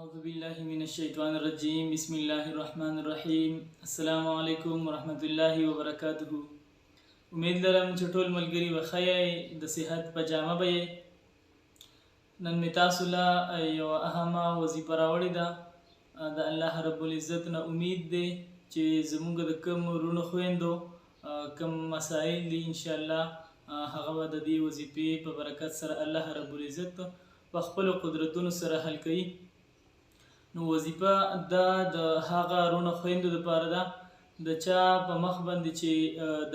أعوذ بالله من الشيطان الرجيم بسم الله الرحمن الرحيم السلام علیکم ورحمت الله وبرکاته. امید لرم چې ټول ملګري وخیئ د صحت په جامه به یې. نن مې تاسو له یوه اهمه وظیفه راوړې ده. د الله رب العزت نه امید دی چې زموږ د کوم وروڼو خویندو کوم مسایل دي انشاءالله هغه به د دې وظیفې په برکت سره الله رب العزت په خپلو قدرتونو سره حل کوي. نو وظیفه دا د هغه وروڼو خویندو دپاره ده د چا په مخ باندې چې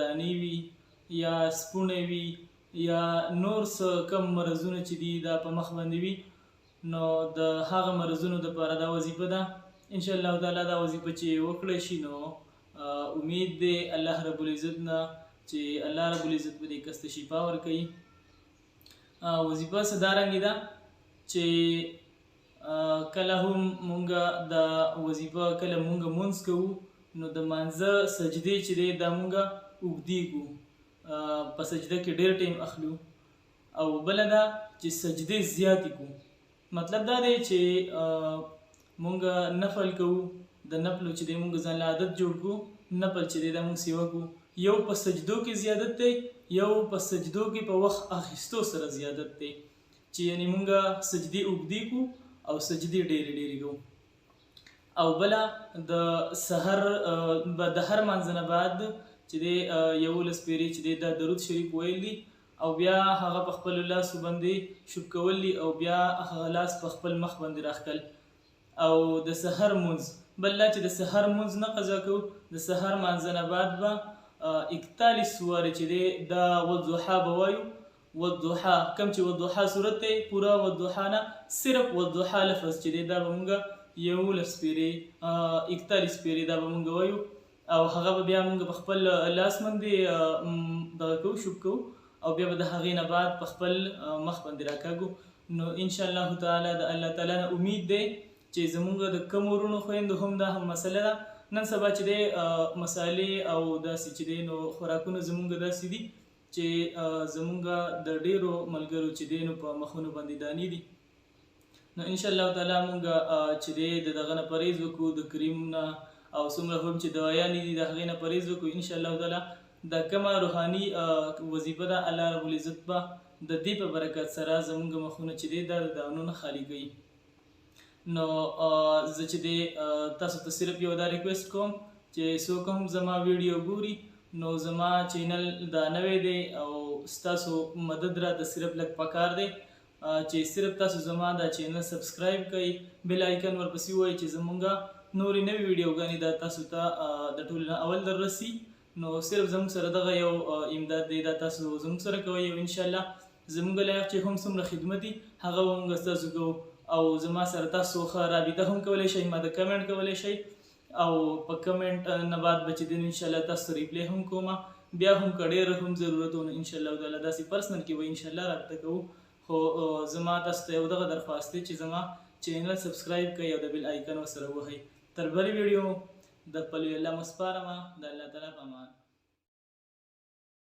دانې وي یا سپوڼې وي یا نور څه کم مرضونه چې دي دا په مخ باندې وي، نو د هغه مرضونو دپاره دا وظیفه ده. انشاءالله تعالی دا وظیفه چې وکړی شي نو امید دی الله رب العزت نه چې الله رب العزت به دې کس ته شفا ورکوي. وظیفه څه دارنګې ده چې کله هم مونږ دا وظیفه کله مونږ مونځ کوو نو د مانځه سجدې چې دی دا مونږ اوږدې کړو، په سجده کې ډېر ټایم اخلو. او بله ده چې سجدې زیاتې کړو. مطلب دا دی چې مونږ نفل کوو، د نفلو چې دی مونږ ځان له عادت جوړ کړو، نفل چې دی دا مونږ سیوه کړو. یو په سجدو کې زیادت دی، یو په سجدو کې په وخت اخیستو سره زیادت دی چې یعنې مونږ سجدې اوږدې کړو او سجدې ډېرې ډېرې کوو. او بله د سحر د هر مانځه نه بعد چې دی 11 پیرې چې دی دا درود شریف ویل دي او بیا هغه په خپلو لاسو باندې شوب کول دي او بیا هغه لاس په خپل مخ باندې راښکل. او د سحر مونځ بل دا چې د سحر مونځ نه قضا کوو، د سحر مانځه نه بعد به 41 سوارې چې دی دا والضحا به وایو. والضحا کم چې والضحا صورت دی پوره والضحا نه صرف والضحا لفظ چې دی دا به مونږ 11 پیرې 41 پیرې دا به مونږ وایو. او هغه به بیا مونږ په خپل لاس باندې دغه کوو شوب کوو او بیا به د هغې نه بعد په خپل مخ باندې راکاږو. نو انشاءالله تعالی د الله تعالی نه امید دی چې زمونږ د کم وروڼو خویندو هم دا هم مسله ده. نن سبا چې دی مسالې او داسې چې دی نو خوراکونه زمونږ داسې دي چې زمونږ د ډېرو ملګرو چې دی نو په مخونو باندې دانې دي. نو انشاءالله تعالی مونږ چې دی د دغه نه پرهیز وکړو، د کریم نه او څومره هم چې دوايانې دي د هغې نه پرهیز وکړو. انشاءالله تعالی دا کومه روحاني وظیفه ده الله رب العزت به د دې په برکت سره زمونږ مخونه چې دی دا د دانو نه خالي کوي. نو زه چې دی تاسو ته صرف یو دا ریکویسټ کوم چې څوک هم زما ویډیو ګوري نو زما چینل دا نوی دی او ستاسو مدد راته صرف لږ پکار دی چې صرف تاسو زما دا چینل سبسکرایب کړئ، بیل آیکن ورپسې ووایئ چې زمونږ نورې نوې ویډیوګانې دا تاسو ته د ټولو نه اول در رسي. نو صرف زموږ سره دغه یو امداد دی دا تاسو زموږ سره کوئ او انشاءالله زموږ لایق چې هم څومره خدمت دي هغه به موږ ستاسو کوو. او زما سره تاسو ښه رابطه هم کولی شئ، ما ته کمنټ کولی شئ او په کمنټ نه بعد به چې دی انشاءالله تاسو ته ریپلی هم کوم. بیا هم که ډېر هم ضرورت و نو انشاءالله تعالی داسې پرسنل کې به انشاءالله رابطه کوو. خو زما تاسو ته یو دغه درخواست دی چې زما چینل سبسکرایب کړئ او د بیل آیکن ورسره ووهئ. تر بلې ویډیو د خپل الله مو سپارم. د الله تعالی په امان.